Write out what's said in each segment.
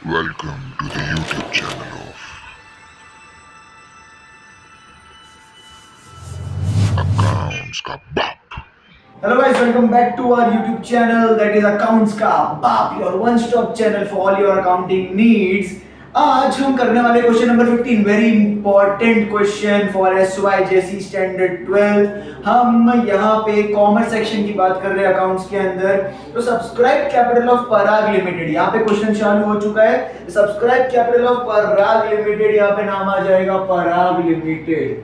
Welcome to the YouTube channel of Accounts का बाप। Hello guys, welcome back to our YouTube channel that is Accounts का बाप, your one stop channel for all your accounting needs। आज हम करने वाले question number 15, very important question for SYJC standard 12। हम यहाँ पे कॉमर्स सेक्शन की बात कर रहे हैं अकाउंट्स के अंदर। तो subscribe capital of Parag limited, यहाँ पे क्वेश्चन चालू हो चुका है। Subscribe capital of Parag limited, यहाँ पे नाम आ जाएगा पराग लिमिटेड।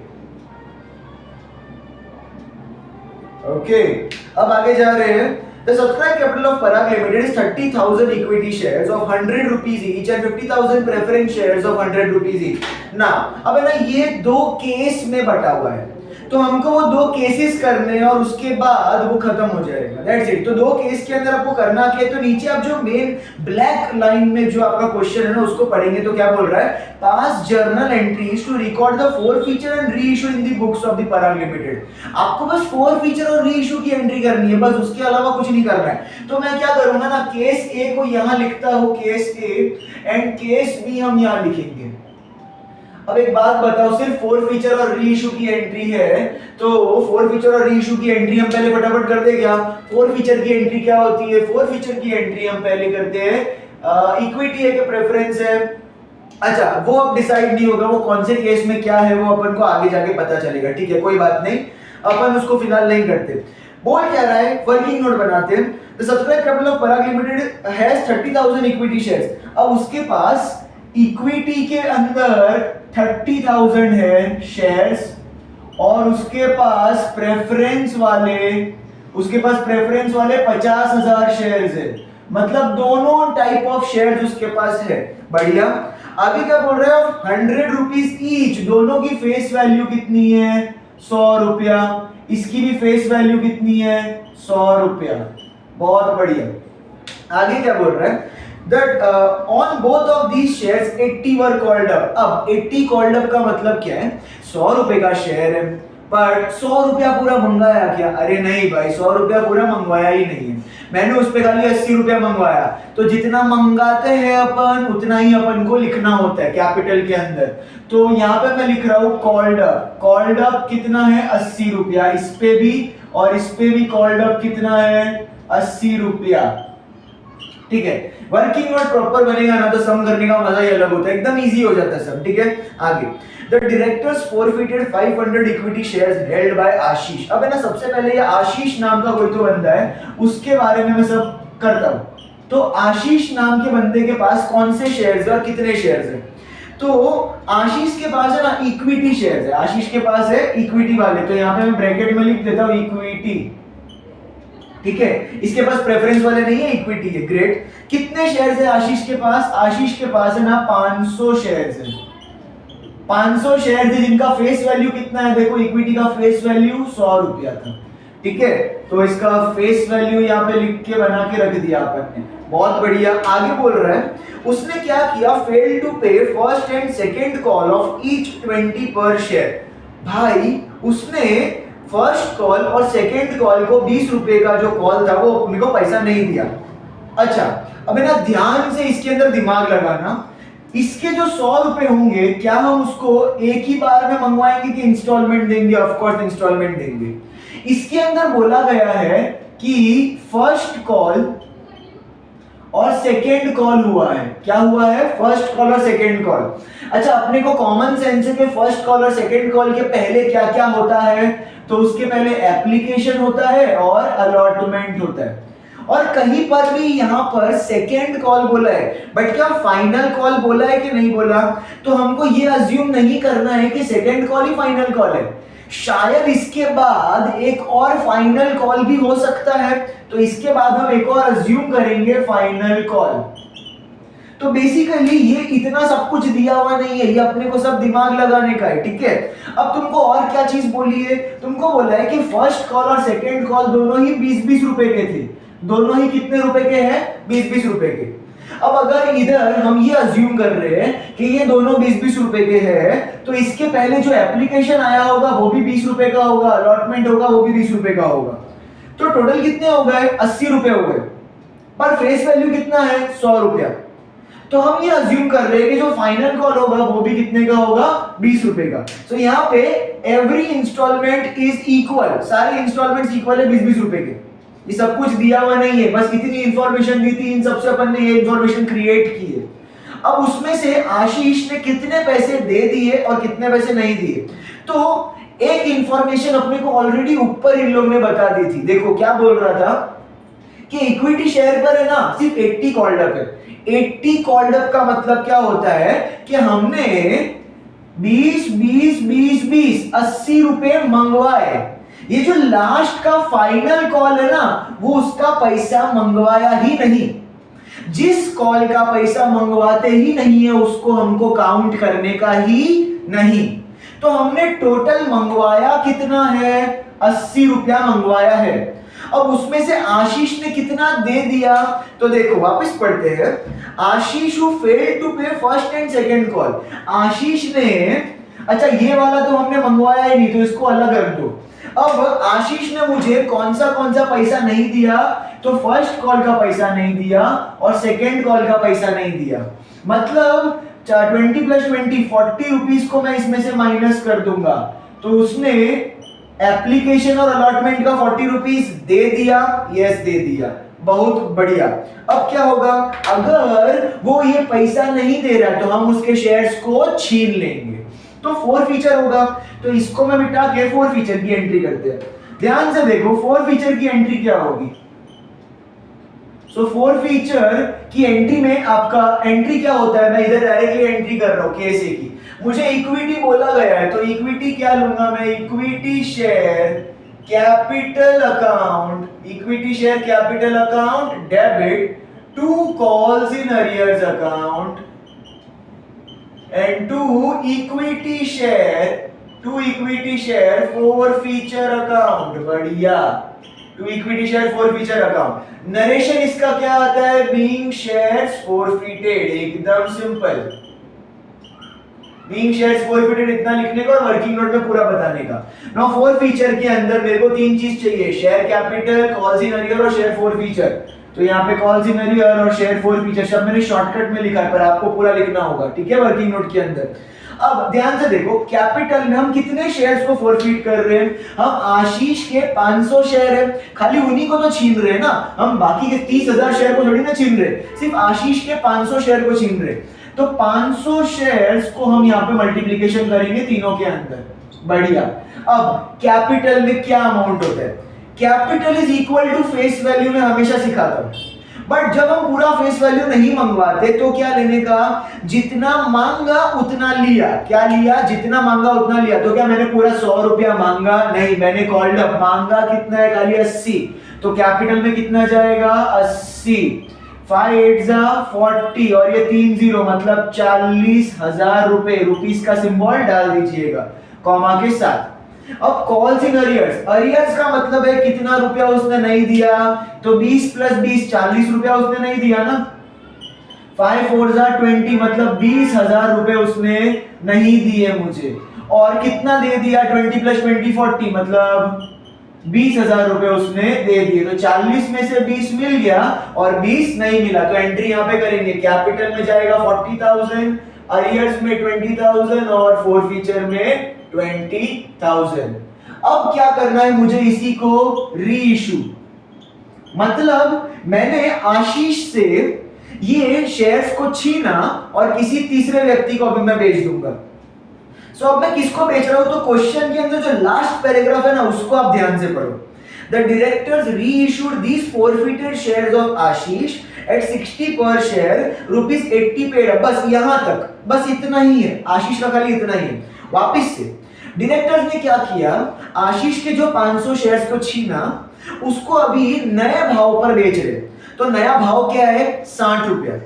ओके, अब आगे जा रहे हैं। The subscribed capital of Parag Limited is 30,000 equity shares of 100 rupees each and 50,000 preference shares of 100 rupees each. Now, अब है ना, ये दो केस में बटा हुआ है, तो हमको वो दो केसेस करने हैं और उसके बाद वो खत्म हो जाएगा। That's it. तो दो केस के अंदर आपको करना क्या है, तो नीचे आप जो मेन ब्लैक लाइन में जो आपका क्वेश्चन है ना उसको पढ़ेंगे तो क्या बोल रहा है, pass journal entries to record the forfeiture and reissue in the books of the Parag limited. आपको बस फोर फीचर और री इशू की एंट्री करनी है, बस उसके अलावा कुछ नहीं करना है। तो मैं क्या करूंगा ना, केस ए को यहां लिखता हूं, case A, and case B हम यहां लिखेंगे। अब एक बात बताओ, सिर्फ फोर फीचर और री इशू की एंट्री है, तो फोर फीचर और री इशू की एंट्री हम पहले फटाफट कर दे क्या। फोर फीचर की एंट्री क्या होती है, फोर फीचर की एंट्री हम पहले करते हैं इक्विटी है कि प्रेफरेंस है। अच्छा, वो अब डिसाइड नहीं होगा, वो कौन से केस में क्या है वो अपन को आगे जाके पता चलेगा। ठीक है, कोई बात नहीं, अपन उसको फिलहाल नहीं करते। बोल क्या रहा है, वर्किंग नोट बनाते हैं। The subscribe capital of Parag limited has 30,000 equity shares. अब उसके पास इक्विटी के अंदर 30,000 है शेयर्स और उसके पास प्रेफरेंस वाले 50,000 शेयर्स है। मतलब दोनों टाइप ऑफ शेयर्स उसके पास है। बढ़िया। आगे क्या बोल रहे हो, 100 रुपीज ईच। दोनों की फेस वैल्यू कितनी है, 100 रुपया। इसकी भी फेस वैल्यू कितनी है, 100 रुपया। बहुत बढ़िया। आगे क्या बोल रहा है, that on both of these shares 80 were called up। अब 80 called up का मतलब क्या है, 100 रुपए का शेयर है, पर 100 रुपया पूरा मंगाया क्या? अरे नहीं भाई, 100 रुपया पूरा मंगवाया ही नहीं है, मैंने उस पे खाली 80 रुपया मंगवाया। तो जितना मंगाते हैं अपन उतना ही अपन को लिखना होता है कैपिटल के अंदर। तो यहाँ पे मैं लिख रहा हूँ कॉल्ड अप। कॉल्ड अप कितना है, 80 रुपया। इस पे भी और इस पे भी कॉल्ड अप कितना है, 80 रुपया। ठीक है, वर्किंग नोट प्रॉपर बनेगा ना तो सम करने का मजा ही अलग होता है, एकदम इजी हो जाता है सब। ठीक है, आगे। The directors forfeited 500 equity shares held by Ashish. अब है ना, सबसे पहले ये आशीष नाम का कोई तो बंदा है, उसके बारे में मैं सब करता हूं। तो आशीष नाम के बंदे के पास कौन से शेयर्स है और कितने शेयर्स है। तो आशीष के पास है ना इक्विटी शेयर्स है, आशीष के पास है इक्विटी वाले। तो यहाँ पे मैं ब्रैकेट में लिख देता हूं इक्विटी। ठीक है, इसके पास प्रेफरेंस वाले नहीं है, इक्विटी है। ग्रेट। कितने शेयर्स है आशीष के पास, आशीष के पास है ना 500 शेयर्स है। 500 शेयर्स है जिनका फेस वैल्यू कितना है, देखो इक्विटी का फेस वैल्यू 100 रुपया था। ठीक है, तो इसका फेस वैल्यू यहाँ पे लिख के बना के रख दिया अपन ने। बहुत बढ़िया। आगे बोल रहा है, उसने क्या किया, फेल टू पे first and second call of each 20 पर शेयर। भाई उसने फर्स्ट कॉल और सेकेंड कॉल को 20 रुपए का जो कॉल था वो अपने को पैसा नहीं दिया। अच्छा, अब है ना ध्यान से इसके अंदर दिमाग लगाना। इसके जो 100 रुपए होंगे, क्या हम उसको एक ही बार में मंगवाएंगे कि इंस्टॉलमेंट देंगे? ऑफ कोर्स इंस्टॉलमेंट देंगे। इसके अंदर बोला गया है कि फर्स्ट कॉल और सेकेंड कॉल हुआ है। क्या हुआ है, फर्स्ट कॉल और सेकेंड कॉल। अच्छा, अपने को कॉमन सेंस है कि फर्स्ट कॉल और सेकेंड कॉल के पहले क्या क्या होता है, तो उसके पहले एप्लीकेशन होता है और अलॉटमेंट होता है। और कहीं पर भी यहां पर सेकेंड कॉल बोला है, बट क्या फाइनल कॉल बोला है कि नहीं बोला? तो हमको ये अज्यूम नहीं करना है कि सेकेंड कॉल ही फाइनल कॉल है, शायद इसके बाद एक और फाइनल कॉल भी हो सकता है। तो इसके बाद हम एक और अज्यूम करेंगे फाइनल कॉल। तो बेसिकली ये इतना सब कुछ दिया हुआ नहीं है, ये अपने को सब दिमाग लगाने का है। ठीक है, अब तुमको और क्या चीज बोली है, तुमको बोला है कि फर्स्ट कॉल और सेकेंड कॉल दोनों ही 20-20 रुपए के थे। दोनों ही कितने रुपए के हैं, 20-20 रुपए के। अब अगर इधर हम ये अज्यूम कर रहे हैं कि ये दोनों 20-20 रुपए के हैं, तो इसके पहले जो एप्लीकेशन आया होगा वो भी 20 रुपए का होगा, अलॉटमेंट होगा वो भी 20 रुपए का होगा। तो टोटल कितने हो गए, 80 रुपए हो गए। पर फेस वैल्यू कितना है, 100 रुपया। तो हम ये अज्यूम कर रहे हैं कि जो फाइनल कॉल होगा वो भी कितने का होगा, 20 रुपए का। तो यहाँ पे एवरी इंस्टॉलमेंट इज इक्वल, सारे इंस्टॉलमेंट्स इक्वल है 20-20 रुपए के। ये सब कुछ दिया हुआ नहीं है, बस इतनी इंफॉर्मेशन दी थी, इन सबसे अपन ने ये इंफॉर्मेशन क्रिएट की है। अब उसमें से आशीष ने कितने पैसे दे दिए और कितने पैसे नहीं दिए, तो एक इंफॉर्मेशन अपने को ऑलरेडी ऊपर इन लोग ने बता दी थी। देखो क्या बोल रहा था कि इक्विटी शेयर पर है ना सिर्फ 80 कॉल्ड अप है। 80 कॉल्ड अप का मतलब क्या होता है कि हमने 20 80 रुपए मंगवाए। ये जो लास्ट का फाइनल कॉल है ना, वो उसका पैसा मंगवाया ही नहीं। जिस कॉल का पैसा मंगवाते ही नहीं है उसको हमको काउंट करने का ही नहीं। तो हमने टोटल मंगवाया कितना है, 80 रुपया मंगवाया है। अब उसमें से आशीष ने कितना दे दिया, तो देखो वापस पढ़ते हैं। आशीष हु फेल्ड टू पे फर्स्ट एंड सेकंड कॉल, आशीष ने, अच्छा ये वाला तो हमने मंगवाया ही नहीं तो इसको अलग कर दो। अब आशीष ने मुझे कौन सा पैसा नहीं दिया, तो फर्स्ट कॉल का पैसा नहीं दिया और सेकंड कॉल का पैसा नहीं दिया। मतलब 20 + 20 40 रुपीस को मैं इसमें से माइनस कर दूंगा, तो उसने एप्लीकेशन और अलॉटमेंट का 40 रुपीस दे दिया, यस दे दिया, बहुत बढ़िया। अब क्या होगा, अगर वो ये पैसा नहीं दे रहा तो हम उसके शेयर्स को छीन लेंगे, तो फोर फीचर होगा। तो इसको मैं मिटा के फोर फीचर की एंट्री करते हैं। ध्यान से देखो फोर फीचर की एंट्री क्या होगी। सो फोर फीचर की एंट्री में आपका एंट्री क्या होता है, मैं इधर डायरेक्टली एंट्री कर रहा हूं केस ए की। मुझे इक्विटी बोला गया है तो इक्विटी क्या लूंगा मैं, equity share capital account, equity share capital account debit to calls in arrears account and to equity share forfeiture account. बढ़िया, to equity share forfeiture account. Narration इसका क्या आता है, बीइंग शेयर्स फॉरफिटेड, एकदम simple. Being shares forfeited इतना लिखने का और वर्किंग नोट में पूरा बताने का। नाउ फोर फीचर के अंदर मेरे को तीन चीज चाहिए, शेयर कैपिटल, कॉल्स इन अरियर और शेयर फोर फीचर। तो यहाँ पे कॉल्स इन अरियर और शेयर फोर फीचर सब मैंने शॉर्टकट में लिखा है, पर आपको पूरा लिखना होगा, ठीक है, वर्किंग नोट के अंदर। अब ध्यान से देखो, कैपिटल में हम कितने शेयर्स को फॉरफिट कर रहे हैं, हम आशीष के 500 शेयर है, खाली उन्हीं को तो छीन रहे हैं ना, हम बाकी के 30,000 शेयर को थोड़ी ना छीन रहे, सिर्फ आशीष के 500 शेयर को छीन रहे। तो 500 शेयर्स को हम यहाँ पे मल्टीप्लिकेशन करेंगे तीनों के अंदर। बढ़िया। अब कैपिटल में क्या अमाउंट होता है, capital is equal to face value में हमेशा सिखाता हूं, बट जब हम पूरा फेस वैल्यू नहीं मंगवाते तो क्या लेने का, जितना मांगा उतना लिया। क्या लिया, जितना मांगा उतना लिया। तो क्या मैंने पूरा 100 रुपया मांगा, नहीं, मैंने कॉल्ड अप मांगा कितना है, खाली 80, तो कैपिटल में कितना जाएगा 80, 5 8 40 और ये 3 0 मतलब 40,000 रुपए, रुपीस का सिंबल डाल दीजिएगा कॉमा के साथ। अब कॉल्स इन अरियर्स, अरियर्स का मतलब है कितना रुपया उसने नहीं दिया, तो 20 + 20 40 रुपया उसने नहीं दिया ना। 5 4 20 मतलब 20,000 रुपए उसने नहीं दिए मुझे, और कितना दे दिया, 20 + 20 40 मतलब 20,000 रुपए उसने दे दिए। तो 40 में से 20 मिल गया और 20 नहीं मिला, तो एंट्री यहाँ पे करेंगे, कैपिटल में जाएगा 40,000, अरियर्स में 20,000 और फोर फीचर में 20,000। अब क्या करना है मुझे, इसी को री इशू, मतलब मैंने आशीष से ये शेयर्स को छीना और किसी तीसरे व्यक्ति को अभी मैं बेच दूंगा। सो अब मैं किसको बेच रहा हूं, तो क्वेश्चन के अंदर जो लास्ट पैराग्राफ है ना उसको आप ध्यान से पढ़ो। The directors reissued these forfeited shares of Ashish at 60 per share, ₹80 paid up। बस यहां तक, बस इतना ही है, आशीष का खाली इतना ही है। वापिस से डायरेक्टर्स ने क्या किया, आशीष के जो 500 शेयर्स को छीना उसको अभी नए भाव पर बेच रहे। तो नया भाव क्या है, 60 रुपया।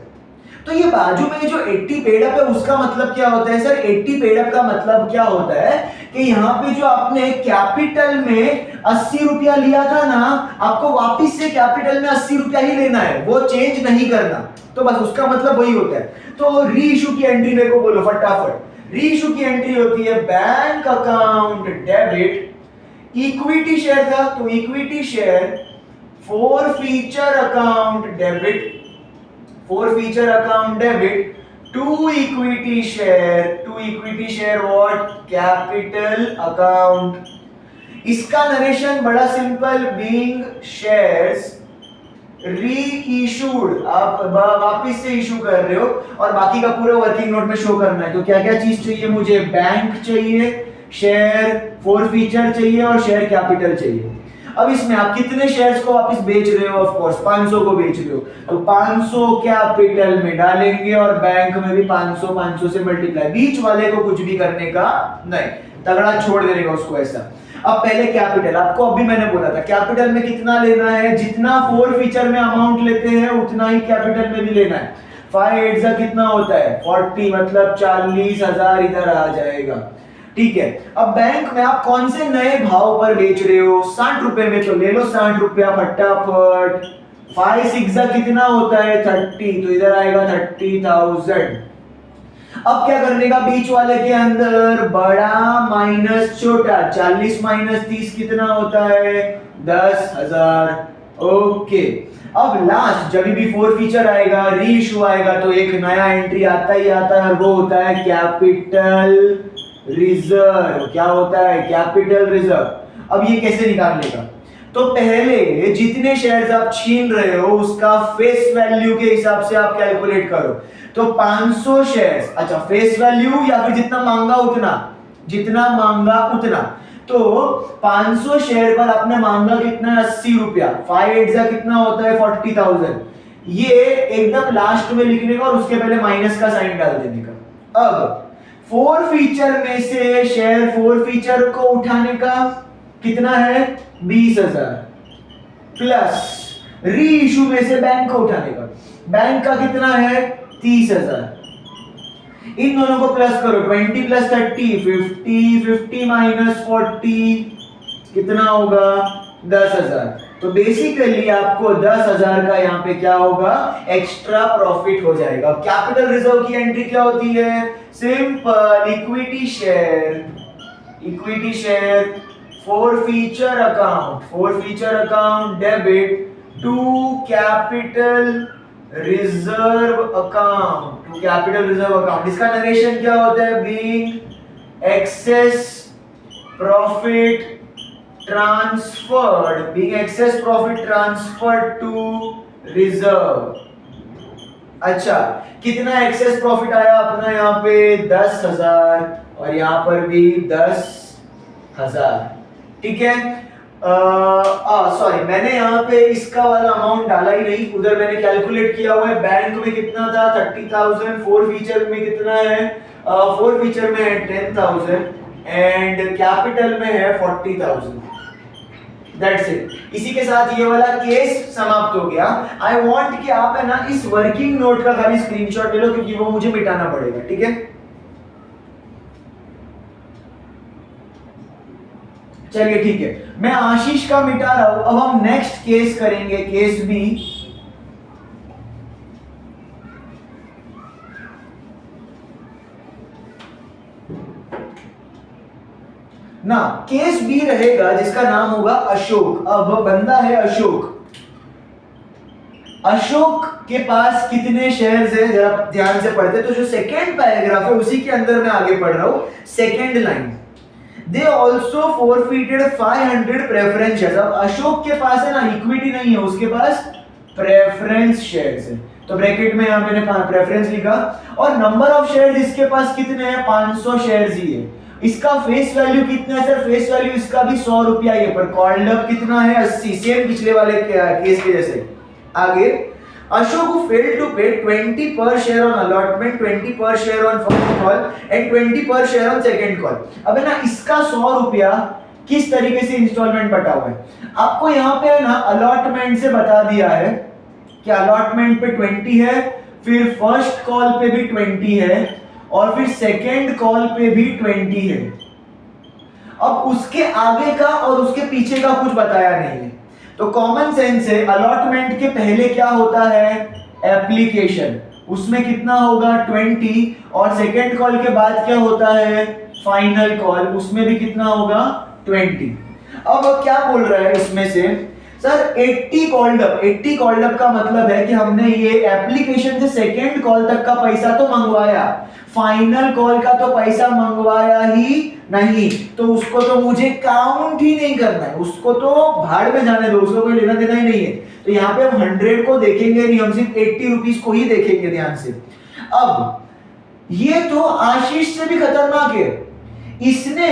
तो ये बाजू में जो 80 पेड अप है उसका मतलब क्या होता है सर, 80 पेड अप का मतलब क्या होता है कि यहाँ पे जो आपने कैपिटल में 80 रुपया लिया था ना, आपको वापिस से कैपिटल में 80 रुपया ही लेना है, वो चेंज नहीं करना। तो बस उसका मतलब वही होता है। तो री इशू की एंट्री मेरे को बोलो फटाफट। री इशू की एंट्री होती है bank account debit, equity share था तो equity share, forfeiture account debit, forfeiture account debit, to equity share what, capital account. इसका नरेशन बड़ा simple, being shares reissued, आप वापिस से इशू कर रहे हो और बाकी का पूरा वर्किंग नोट में शो करना है। तो क्या क्या चीज चाहिए मुझे, बैंक चाहिए, शेयर फोर फीचर चाहिए और शेयर कैपिटल चाहिए। अब इसमें आप कितने शेयर्स को वापस बेच रहे हो, ऑफ कोर्स 500 को बेच रहे हो, तो 500 कैपिटल में डालेंगे और बैंक में भी 500 से मल्टीप्लाई, बीच वाले को कुछ भी करने का नहीं, तगड़ा छोड़ देने का उसको ऐसा। अब पहले कैपिटल, आपको अभी मैंने बोला था कैपिटल में कितना लेना है, जितना फोर फीचर में अमाउंट लेते हैं उतना ही कैपिटल में भी लेना है। 5 8 कितना होता है 40, मतलब 40,000 इधर आ जाएगा, ठीक है। अब बैंक में आप कौन से नए भाव पर बेच रहे हो, 60 रुपए में, तो ले लो 60 रुपया फटाफट। 5 6 कितना होता है 30, तो इधर आएगा 30,000। अब क्या करने का, बीच वाले के अंदर बड़ा माइनस छोटा, 40 माइनस 30 कितना होता है 10,000। ओके, अब लास्ट जब भी फोर फीचर आएगा, री इशू आएगा, तो एक नया एंट्री आता ही आता है, वो होता है कैपिटल रिजर्व। क्या होता है कैपिटल रिजर्व। अब ये कैसे निकालने का, तो पहले जितने शेयर्स आप छीन रहे हो उसका फेस वैल्यू के हिसाब से आप कैलकुलेट करो। तो 500 शेयर्स, अच्छा फेस वैल्यू या फिर जितना मांगा उतना, जितना मांगा उतना, तो 500 शेयर पर आपने मांगा कितना 80 रुपया, 5 8 कितना होता है 40,000। ये एकदम लास्ट में लिखने का और उसके पहले माइनस का साइन डाल देने का। अब फोर फीचर में से शेयर फोर फीचर को उठाने का कितना है 20,000, प्लस री इशू में से बैंक को उठाने का, बैंक का कितना है 30,000। इन दोनों को प्लस करो, 20 प्लस 30 50, 50 माइनस 40 कितना होगा 10,000। तो बेसिकली आपको 10,000 का यहाँ पे क्या होगा एक्स्ट्रा प्रॉफिट हो जाएगा। कैपिटल रिजर्व की एंट्री क्या होती है, simple equity share forfeiture account debit to capital reserve account. इसका नरेशन क्या होता है, being excess profit transferred to reserve. अच्छा, कितना एक्सेस प्रॉफिट आया अपना यहाँ पे 10,000 और यहाँ पर भी 10,000, ठीक है। सॉरी, मैंने यहाँ पे इसका वाला अमाउंट डाला ही नहीं, उधर मैंने कैलकुलेट किया हुआ है। बैंक में कितना था 30,000, फोर फीचर में कितना है, फोर फीचर में है 10,000 एंड कैपिटल में है 40,000। That's it. इसी के साथ ये वाला केस समाप्त हो गया। आई वांट कि आप है ना इस वर्किंग नोट का खाली स्क्रीनशॉट ले लो, क्योंकि वो मुझे मिटाना पड़ेगा, ठीक है। चलिए ठीक है, मैं आशीष का मिटा रहा हूं। अब हम नेक्स्ट केस करेंगे, केस बी। ना केस बी रहेगा जिसका नाम होगा अशोक। अब बंदा है अशोक के पास कितने शेयर्स है, जरा ध्यान से पढ़ते। तो जो सेकेंड पैराग्राफ है उसी के अंदर मैं आगे पढ़ रहा हूं, second line. They also forfeited 500 preference shares। अब अशोक के पास है ना इक्विटी नहीं है, उसके पास प्रेफरेंस शेयर्स है, तो ब्रैकेट में यहाँ मैंने प्रेफरेंस लिखा। और नंबर ऑफ शेयर्स इसके पास कितने हैं 500 शेयर्स ही है। इसका फेस वैल्यू कितना है सर, फेस वैल्यू इसका भी 100 रुपया ही है, पर कॉल्ड अप कितना है 80, सेम पिछले वाले केस के जैसे। आगे Ashok failed to pay 20 per share on allotment, 20 per share on first call and 20 per share on second call। अब है ना इसका 100 रुपया किस तरीके से इंस्टॉलमेंट बटा हुआ है, आपको यहाँ पे है ना अलॉटमेंट से बता दिया है कि अलॉटमेंट पे 20 है, फिर फर्स्ट कॉल पे भी 20 है और फिर सेकेंड कॉल पे भी 20 है। अब उसके आगे का और उसके पीछे का कुछ बताया नहीं है, तो कॉमन सेंस है अलॉटमेंट के पहले क्या होता है एप्लीकेशन, उसमें कितना होगा 20, और सेकेंड कॉल के बाद क्या होता है फाइनल कॉल, उसमें भी कितना होगा 20। अब क्या बोल रहा है इसमें से, sir 80 called up, 80 called up का मतलब है कि हमने ये एप्लीकेशन से सेकेंड कॉल तक का पैसा तो मंगवाया, फाइनल कॉल का तो पैसा मंगवाया ही नहीं, तो उसको तो मुझे काउंट ही नहीं करना है, उसको तो भाड़ में जाने दो, उसको कोई लेना देना ही नहीं है। तो यहाँ पे हम 100 को देखेंगे नहीं, हम सिर्फ 80 रुपीस को ही देखेंगे ध्यान से। अब ये तो आशीष से भी खतरनाक है, इसने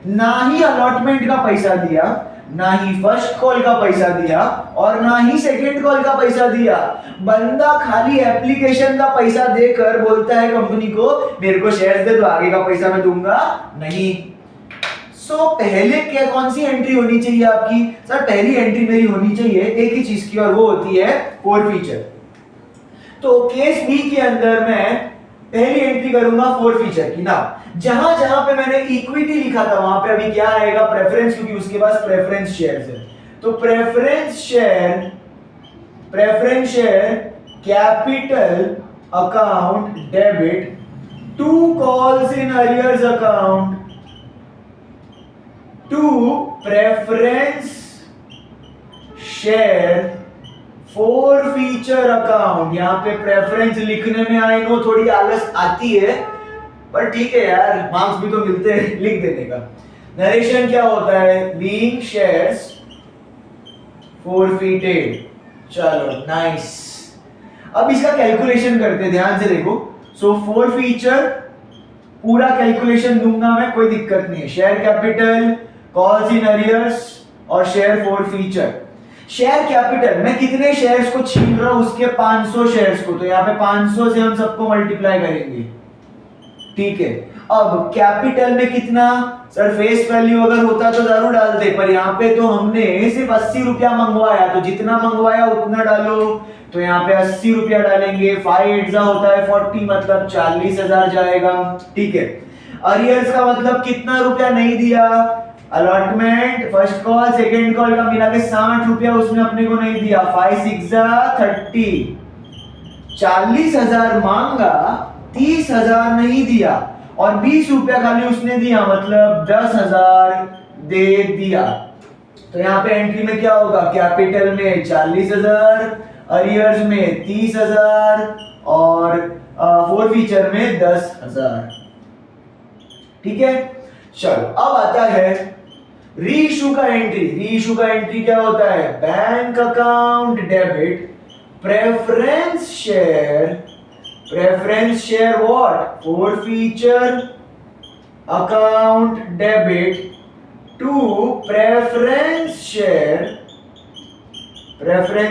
ना ही अलॉटमेंट का पैसा दिया, ना ही फर्स्ट कॉल का पैसा दिया और ना ही सेकंड कॉल का पैसा दिया। बंदा खाली एप्लीकेशन का पैसा देकर बोलता है कंपनी को मेरे को शेयर्स दे दो, आगे का पैसा मैं दूंगा नहीं। सो पहले क्या कौन सी एंट्री होनी चाहिए आपकी? सर पहली एंट्री मेरी होनी चाहिए एक ही चीज की, और वो होती है फोर फीचर। तो केस बी के अंदर मैं पहली एंट्री करूंगा फोर फीचर की ना। जहां जहां पे मैंने इक्विटी लिखा था वहां पे अभी क्या आएगा? प्रेफरेंस, क्योंकि उसके पास प्रेफरेंस शेयर्स है। तो preference share capital account debit to calls in arrears account to preference share forfeiture account. यहां पे प्रेफरेंस लिखने में आई नो थोड़ी आलस आती है, पर ठीक है यार, मार्क्स भी तो मिलते हैं लिख देने का। नरेशन क्या होता है? Being shares forfeited. चलो नाइस। अब इसका कैलकुलेशन करते हैं, ध्यान से देखो। सो फोर फीचर पूरा कैलकुलेशन दूंगा मैं, कोई दिक्कत नहीं है। Share capital, calls in arrears और share forfeiture. Share capital मैं कितने शेयर्स को छीन रहा हूं? उसके 500 शेयर्स को, तो यहाँ पे 500 से हम सबको मल्टीप्लाई करेंगे, ठीक है। अब कैपिटल में कितना? सर फेस वैल्यू अगर होता तो जरूर डालते, पर यहाँ पे तो हमने सिर्फ 80 रुपया मंगवाया, तो जितना मंगवाया उतना डालो। तो यहाँ पे 80 रुपया डालेंगे, 5 होता है 40, मतलब 40,000 जाएगा, ठीक है। अरियर्स का मतलब कितना रुपया नहीं दिया? Allotment, first call, second call का मिला के 60 रुपया उसने अपने को नहीं दिया। 5 6 30, 40,000 मांगा, 30,000 नहीं दिया और 20 रुपया खाली उसने दिया, मतलब 10,000 दे दिया। तो यहाँ पे एंट्री में क्या होगा? कैपिटल में 40,000, अरियर्स में 30,000 और फोर फीचर में 10,000, ठीक है। चलो अब आता है रीइश्यू का एंट्री। रीइश्यू का एंट्री क्या होता है? Bank account debit preference share what? Forfeiture account debit to preference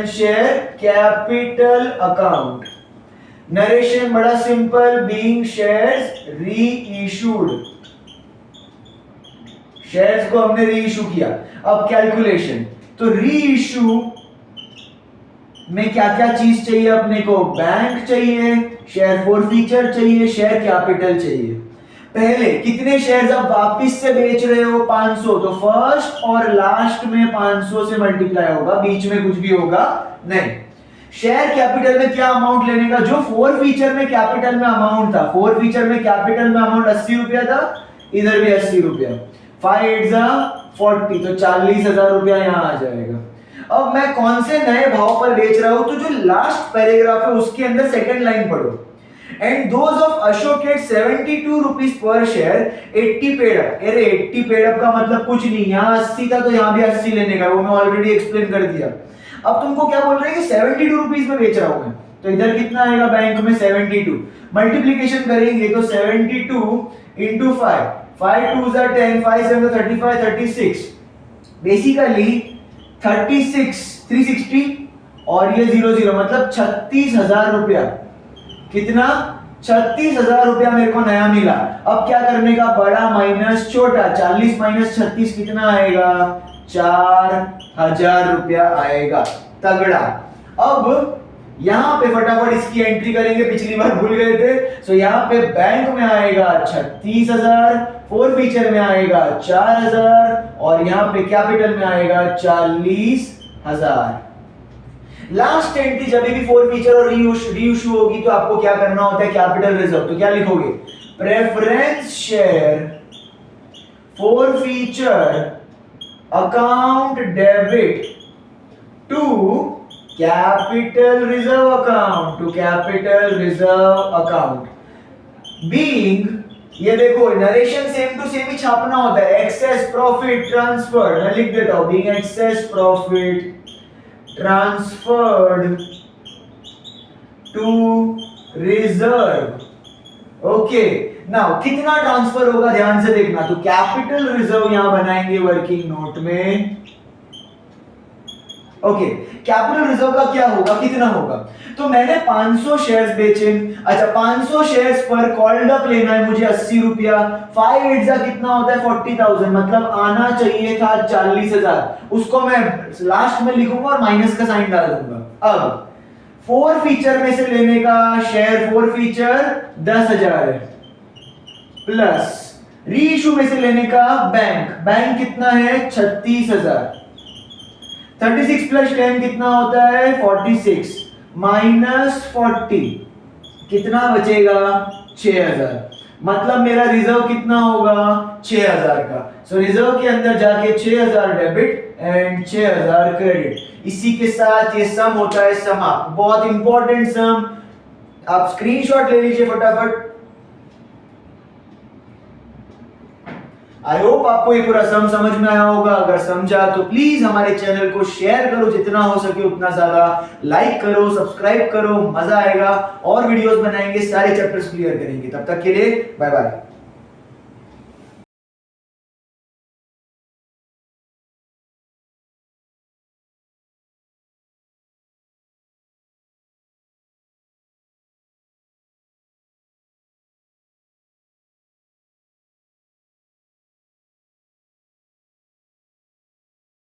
share capital account. Narration बड़ा simple, being shares reissued, shares को हमने रीइश्यू किया। अब कैलकुलेशन, तो रीइश्यू में क्या क्या चीज चाहिए अपने को? बैंक चाहिए, शेयर फोर फीचर चाहिए, शेयर कैपिटल चाहिए। पहले कितने शेयर्स आप वापस से बेच रहे हो? 500, तो फर्स्ट और लास्ट में 500 से मल्टीप्लाई होगा, बीच में कुछ भी होगा नहीं। शेयर कैपिटल में क्या अमाउंट लेने का? जो फोर फीचर में कैपिटल में अमाउंट था, फोर फीचर में कैपिटल में अमाउंट 80 रुपया था, इधर भी 80 रुपया, 5 8 40, तो 40,000 रुपया यहां आ जाएगा। अब मैं कौन से नए भाव पर बेच रहा हूं? तो जो लास्ट पैराग्राफ है उसके अंदर सेकंड लाइन पढ़ो। And those of Ashok at 72 rupees per share, 80 paid up. अरे 80 पेड अप का मतलब कुछ नहीं, यहाँ 80 था तो यहाँ भी 80 लेने का, वो मैं ऑलरेडी एक्सप्लेन कर दिया। अब तुमको क्या बोल रहे हैं कि 72 रुपीज में बेच रहा हूं मैं, तो इधर कितना आएगा बैंक में? 72। मल्टीप्लीकेशन करेंगे तो 72 इंटू 5, 5 2 10, 5 7 35, 36, बेसिकली 36 360 और ये 00, मतलब 36,000 रुपया। कितना? 36,000 रुपया मेरे को नया मिला। अब क्या करने का? बड़ा माइनस छोटा, 40 माइनस 36 कितना आएगा? 4,000 रुपया आएगा। तगड़ा। अब यहां पे फटाफट इसकी एंट्री करेंगे, पिछली बार भूल गए थे। सो यहां पे बैंक में आएगा 36,000, फोर फीचर में आएगा 4,000 और यहां पे कैपिटल में आएगा 40,000। लास्ट एंट्री जब भी फोर फीचर और रीइश्यू होगी तो आपको क्या करना होता है? Capital reserve. तो क्या लिखोगे? Preference share forfeiture account debit to capital reserve account, to capital reserve account being, ये देखो नरेशन सेम टू सेम ही छापना होता है, एक्सेस प्रॉफिट ट्रांसफर्ड, मैं लिख देता हूं being excess profit transferred to reserve. Okay, now कितना ट्रांसफर होगा ध्यान से देखना, तो कैपिटल रिजर्व यहां बनाएंगे वर्किंग नोट में। ओके, कैपिटल रिजर्व का क्या होगा, कितना होगा, तो मैंने 500 शेयर्स बेचे, अच्छा 500 शेयर्स पर कॉल्ड अप लेना है मुझे 80 रुपया, 5 8 जा कितना होता है 40,000, मतलब आना चाहिए था 40,000, उसको मैं लास्ट में लिखूंगा और माइनस का साइन डाल दूंगा। अब 4 फीचर में से लेने का शेयर, 4 फीचर 10,000 है, प्लस री इशू में से लेने का बैंक, बैंक कितना है 36,000, 36 प्लस 10 कितना होता है 46, माइनस 40 कितना बचेगा 6,000, मतलब मेरा रिजर्व कितना होगा 6,000 का। सो रिजर्व के अंदर जाके 6,000 डेबिट एंड 6,000 क्रेडिट। इसी के साथ ये सम होता है समाप्त। बहुत इंपॉर्टेंट सम, आप स्क्रीनशॉट ले लीजिए फटाफट। आई होप आपको ये पूरा सम समझ में आया होगा। अगर समझा तो प्लीज हमारे चैनल को शेयर करो, जितना हो सके उतना ज्यादा, लाइक करो, सब्सक्राइब करो, मजा आएगा। और वीडियोस बनाएंगे, सारे चैप्टर्स क्लियर करेंगे। तब तक के लिए बाय बाय।